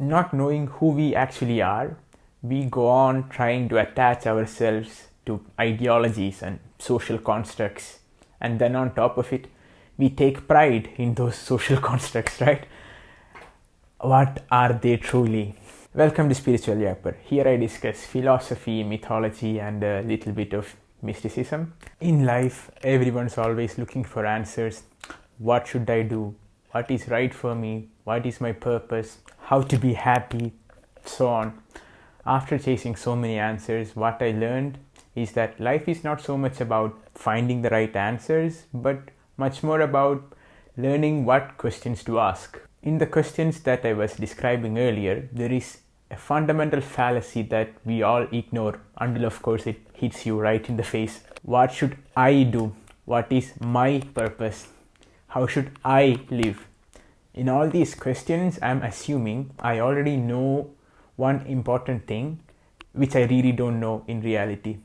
Not knowing who we actually are, we go on trying to attach ourselves to ideologies and social constructs, and then on top of it, we take pride in those social constructs, right? What are they truly? Welcome to Spiritual Yapper. Here I discuss philosophy, mythology, and a little bit of mysticism. In life, everyone's always looking for answers. What should I do? What is right for me? What is my purpose? How to be happy? So on. After chasing so many answers, what I learned is that life is not so much about finding the right answers, but much more about learning what questions to ask. In the questions that I was describing earlier, there is a fundamental fallacy that we all ignore until, of course, it hits you right in the face. What should I do? What is my purpose? How should I live? In all these questions, I'm assuming I already know one important thing, which I really don't know in reality.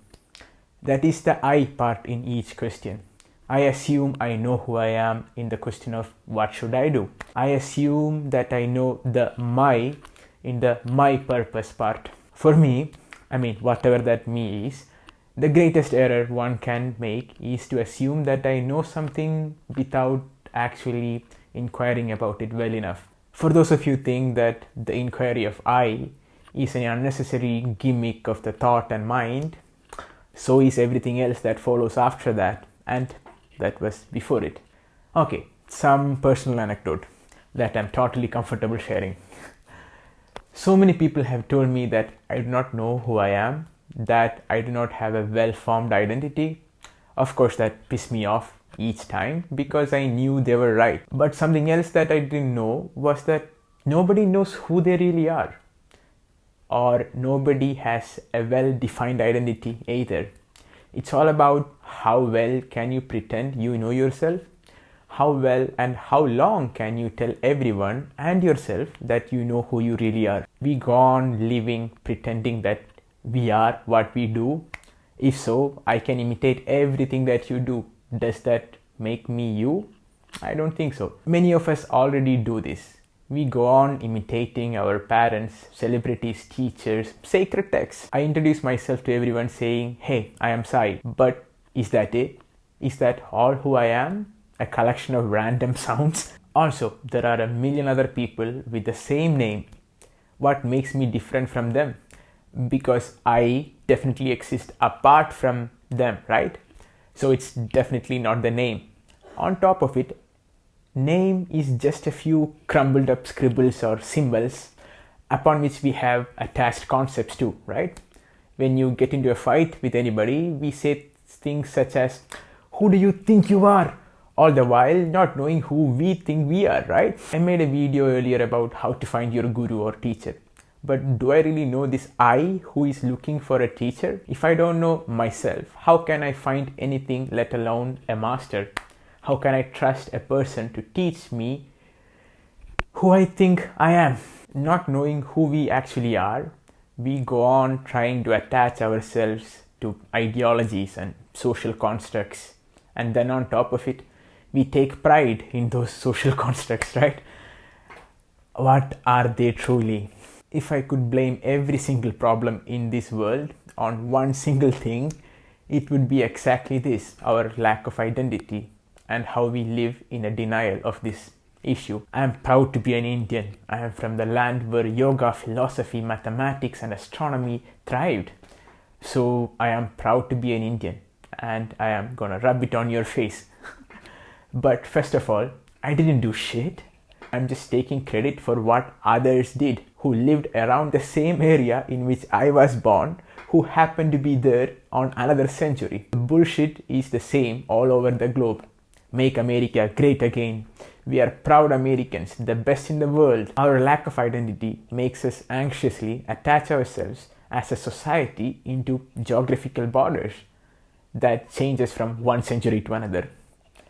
That is the I part in each question. I assume I know who I am in the question of what should I do. I assume that I know the my in the my purpose part. For me, whatever that me is, the greatest error one can make is to assume that I know something without actually inquiring about it well enough. For those of you who think that the inquiry of I is an unnecessary gimmick of the thought and mind, so is everything else that follows after that, and that was before it. Okay, some personal anecdote that I'm totally comfortable sharing. So many people have told me that I do not know who I am, that I do not have a well-formed identity. Of course, that pissed me off each time because I knew they were right. But something else that I didn't know was that nobody knows who they really are, or nobody has a well-defined identity either. It's all about how well can you pretend you know yourself, how well and how long can you tell everyone and yourself that you know who you really are. We go on living pretending that we are what we do. If so, I can imitate everything that you do. Does that make me you? I don't think so. Many of us already do this. We go on imitating our parents, celebrities, teachers, sacred texts. I introduce myself to everyone saying, hey, I am Sai. But is that it? Is that all who I am? A collection of random sounds? Also, there are a million other people with the same name. What makes me different from them? Because I definitely exist apart from them, right? So it's definitely not the name. On top of it, name is just a few crumbled up scribbles or symbols upon which we have attached concepts to, right? When you get into a fight with anybody, we say things such as, who do you think you are? All the while not knowing who we think we are, right? I made a video earlier about how to find your guru or teacher. But do I really know this I who is looking for a teacher? If I don't know myself, how can I find anything, let alone a master? How can I trust a person to teach me who I think I am? Not knowing who we actually are, we go on trying to attach ourselves to ideologies and social constructs, and then on top of it, we take pride in those social constructs, right? What are they truly? If I could blame every single problem in this world on one single thing, it would be exactly this, our lack of identity and how we live in a denial of this issue. I am proud to be an Indian. I am from the land where yoga, philosophy, mathematics and astronomy thrived. So I am proud to be an Indian, and I am gonna rub it on your face. But first of all, I didn't do shit. I'm just taking credit for what others did, who lived around the same area in which I was born, who happened to be there on another century. The bullshit is the same all over the globe. Make America great again. We are proud Americans, the best in the world. Our lack of identity makes us anxiously attach ourselves as a society into geographical borders that changes from one century to another.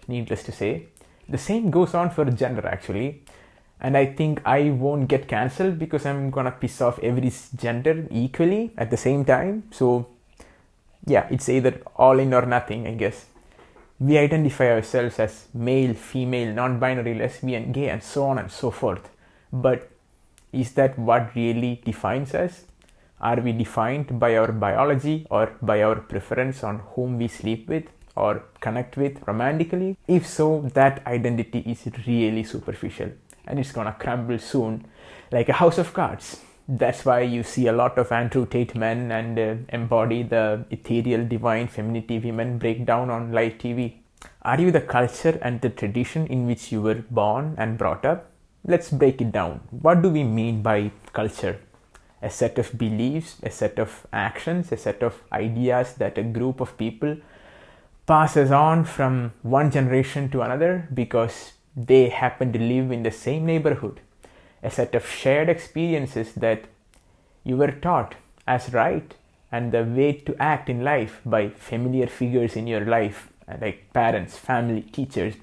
Needless to say, the same goes on for gender actually. And I think I won't get cancelled because I'm gonna piss off every gender equally at the same time. So yeah, it's either all in or nothing, I guess. We identify ourselves as male, female, non-binary, lesbian, gay, and so on and so forth. But Is that what really defines us? Are we defined by our biology or by our preference on whom we sleep with or connect with romantically? If so, that identity is really superficial and it's gonna crumble soon like a house of cards. That's why you see a lot of Andrew Tate men and embody the ethereal divine femininity women break down on live TV. Are you the culture and the tradition in which you were born and brought up? Let's break it down. What do we mean by culture? A set of beliefs, a set of actions, a set of ideas that a group of people passes on from one generation to another because they happen to live in the same neighborhood. A set of shared experiences that you were taught as right and the way to act in life by familiar figures in your life, like parents, family, teachers,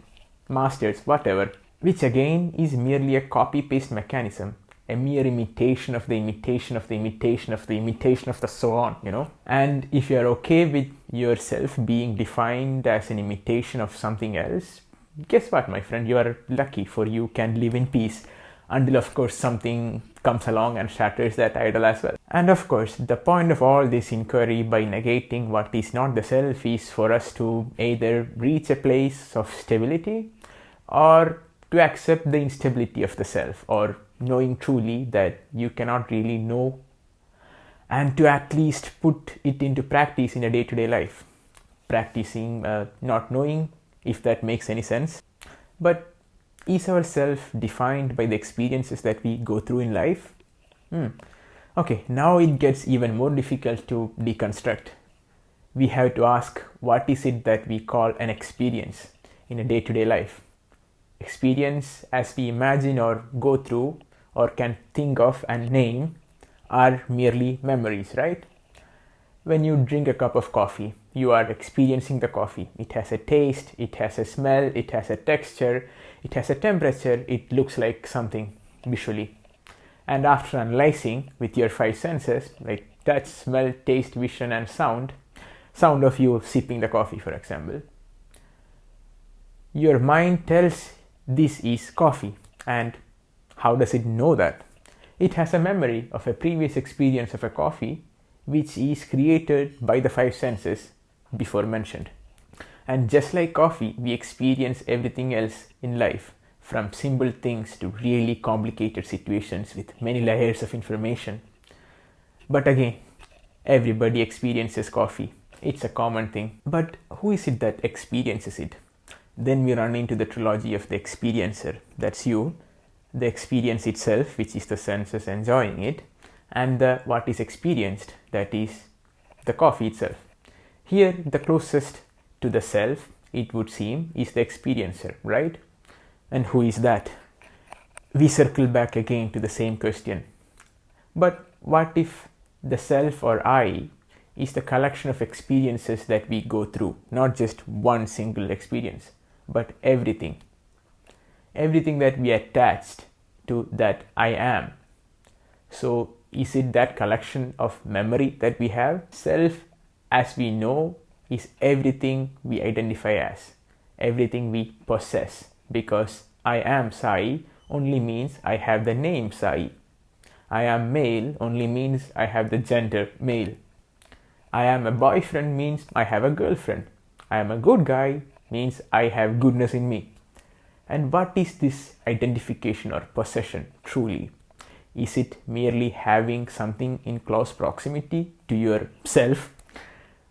masters, whatever, which again is merely a copy-paste mechanism, a mere imitation of the imitation of the imitation of the imitation of the so on, And if you're okay with yourself being defined as an imitation of something else, guess what, my friend, you are lucky, for you can live in peace until, of course, something comes along and shatters that idol as well. And of course, the point of all this inquiry by negating what is not the self is for us to either reach a place of stability or to accept the instability of the self, or knowing truly that you cannot really know, and to at least put it into practice in a day-to-day life. Practicing not knowing, if that makes any sense. But is our self defined by the experiences that we go through in life? Okay, now it gets even more difficult to deconstruct. We have to ask, what is it that we call an experience in a day-to-day life? Experience, as we imagine or go through or can think of and name, are merely memories, right? When you drink a cup of coffee, you are experiencing the coffee. It has a taste, it has a smell, it has a texture, it has a temperature, it looks like something visually. And after analyzing with your 5 senses, like touch, smell, taste, vision and sound of you sipping the coffee, for example, your mind tells this is coffee. And how does it know that? It has a memory of a previous experience of a coffee which is created by the 5 senses before mentioned. And just like coffee, we experience everything else in life, from simple things to really complicated situations with many layers of information. But again, everybody experiences coffee. It's a common thing. But who is it that experiences it? Then we run into the trilogy of the experiencer. That's you, the experience itself, which is the senses enjoying it, and the what is experienced, that is the coffee itself. Here, the closest to the self, it would seem, is the experiencer, right? And who is that? We circle back again to the same question. But what if the self or I is the collection of experiences that we go through, not just one single experience, but everything? Everything that we attached to that I am. So is it that collection of memory that we have? Self, as we know, is everything we identify as, everything we possess, because I am Sai only means I have the name Sai. I am male only means I have the gender male. I am a boyfriend means I have a girlfriend. I am a good guy means I have goodness in me. And what is this identification or possession truly? Is it merely having something in close proximity to yourself?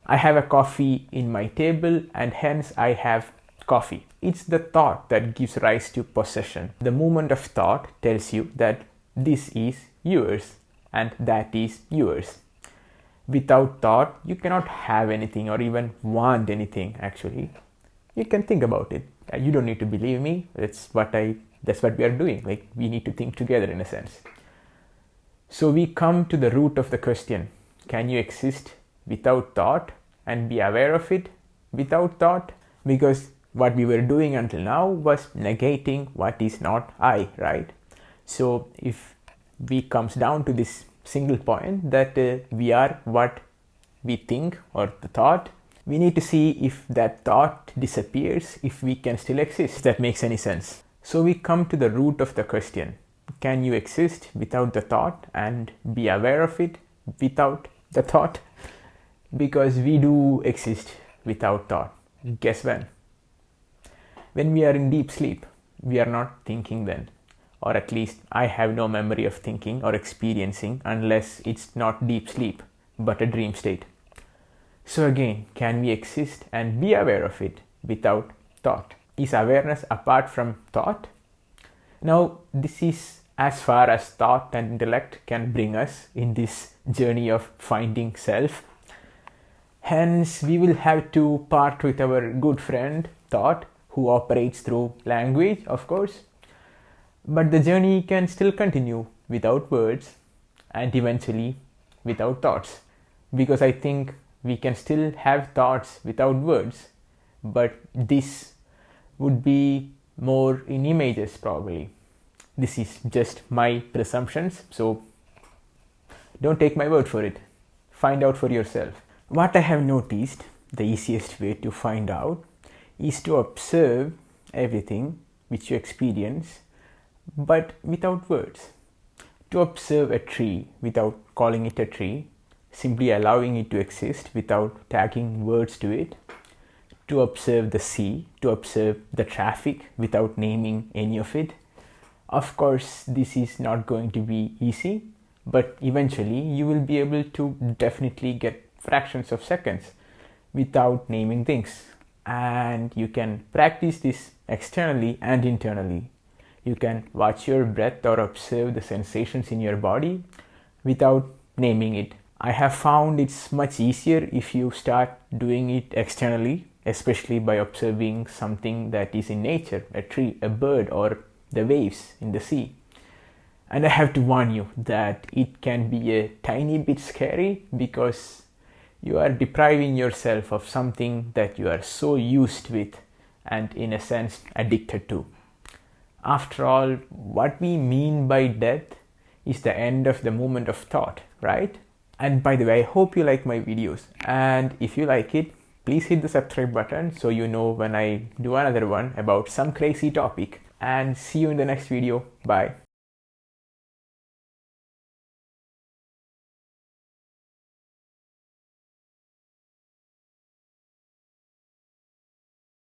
I have a coffee in my table and hence I have coffee. It's the thought that gives rise to possession. The moment of thought tells you that this is yours and that is yours. Without thought, you cannot have anything or even want anything, actually. You can think about it. You don't need to believe me. That's what we are doing. Like, we need to think together in a sense. So we come to the root of the question. Can you exist without thought and be aware of it without thought? Because what we were doing until now was negating what is not I, right? So if we comes down to this single point that we are what we think or the thought, we need to see if that thought disappears, if we can still exist, if that makes any sense. So we come to the root of the question. can you exist without the thought and be aware of it without the thought? Because we do exist without thought. Guess when? When we are in deep sleep, we are not thinking then. Or at least I have no memory of thinking or experiencing unless it's not deep sleep, but a dream state. So again, can we exist and be aware of it without thought? Is awareness apart from thought? Now, this is as far as thought and intellect can bring us in this journey of finding self. Hence, we will have to part with our good friend, thought, who operates through language, of course. But the journey can still continue without words and eventually without thoughts. Because I think we can still have thoughts without words, but this would be more in images probably. This is just my presumptions, so don't take my word for it. Find out for yourself. What I have noticed, the easiest way to find out is to observe everything which you experience, but without words. To observe a tree without calling it a tree, simply allowing it to exist without tagging words to it. To observe the sea, to observe the traffic without naming any of it. Of course, this is not going to be easy, but eventually you will be able to definitely get fractions of seconds without naming things. And you can practice this externally and internally. You can watch your breath or observe the sensations in your body without naming it. I have found it's much easier if you start doing it externally, especially by observing something that is in nature, a tree, a bird, or the waves in the sea. And I have to warn you that it can be a tiny bit scary because you are depriving yourself of something that you are so used with and in a sense addicted to. After all, what we mean by death is the end of the moment of thought, right? And by the way, I hope you like my videos, and if you like it, please hit the subscribe button so you know when I do another one about some crazy topic, and see you in the next video. Bye.